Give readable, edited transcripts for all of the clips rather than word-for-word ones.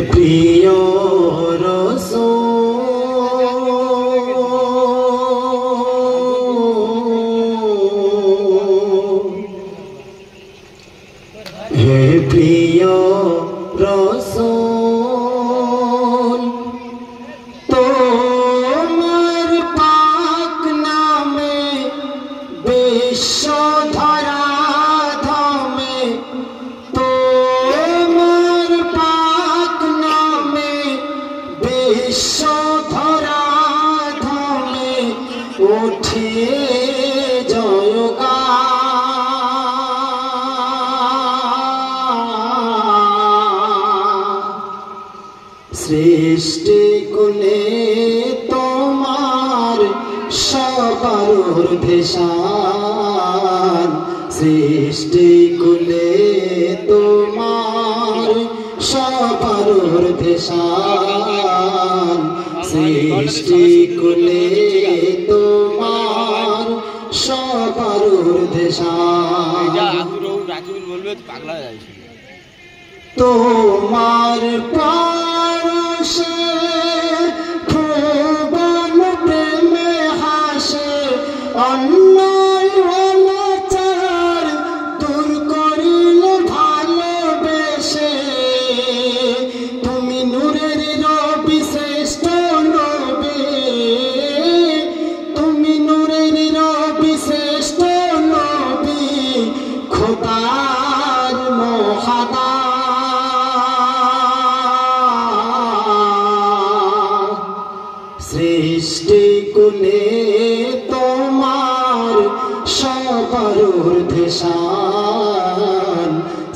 প্রিয় রাসূল হে প্রিয় রাসূল তোমার পাক নামে বিশ্ব ধরা ধামে তোমার পাক নামে বিশ্ব ধরা ধামে উঠে সৃষ্টি কুলে তোমার সবার ঊর্ধ্বে-শান সৃষ্টি কুলে তোমার সবার ঊর্ধ্বে-শান সৃষ্টি কুলে তোমার সবার ঊর্ধ্বে-শান তোমার পারশে ভুবন প্রেমে হাসে অন্যায় অনাচার দূর করিল ভালোবেসে তুমি নূরের রবি শ্রেষ্ঠ নবী তুমি নূরের রবি শ্রেষ্ঠ নবী খোদার মহাদা সৃষ্টি কুলে তোমার সবার ঊর্ধ্বে-শান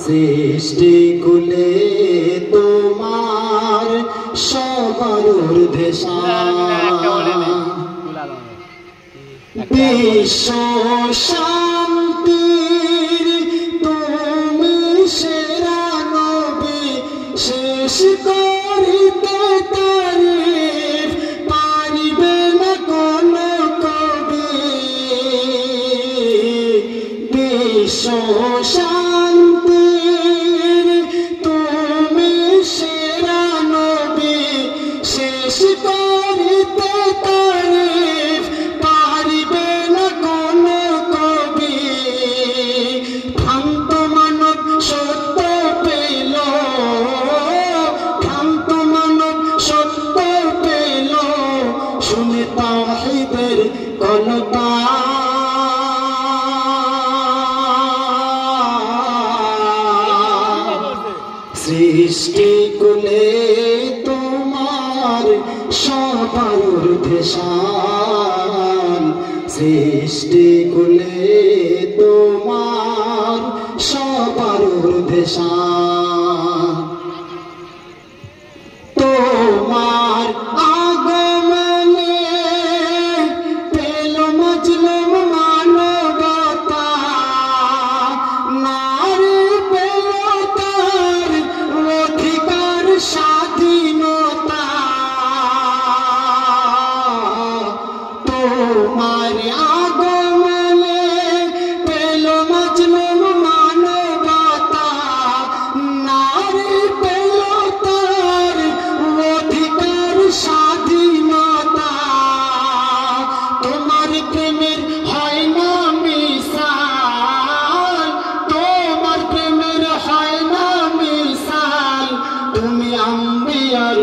সৃষ্টি কুলে তোমার সবার ঊর্ধ্বে-শান বিশ্ব শান্তির তুমি সেরা নবী শেষ করিতে তারিফ পারিবে না কোনো কবি বিশ্ব শান্তির তুমি সেরা নবী শেষ করিতে তারিফ পারিবে না কোনো কবি ভ্রান্ত মানব সত্য পেল ভ্রান্ত মানব সত্য পেল শুনে তাওহীদের কলতা সৃষ্টি কুলে তোমার সবার ঊর্ধ্বে-শান সৃষ্টি কুলে তোমার সবার ঊর্ধ্বে-শান তোমার আগমনে পেল মজলুম মানবতা নারী পেল তার অধিকার স্বাধীনতা তোমার আগমনে পেল মজলুম মানবতা নারী পেল তার অধিকার স্বাধীনতা তোমার প্রেমের হয় না মিসাল তোমার প্রেমের হয় না মিসাল তুমি আম্বিয়ার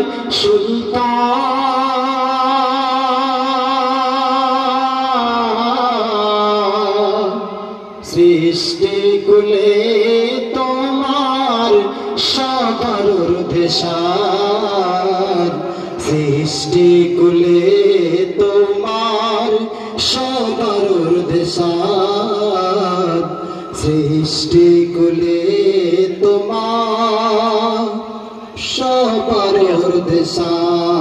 সুলতান সৃষ্টি কুলে তোমার সবার ঊর্ধ্বে-শান সৃষ্টি কুলে তোমার সবার ঊর্ধ্বে-শান সৃষ্টি কুলে তোমার সবার ঊর্ধ্বে-শান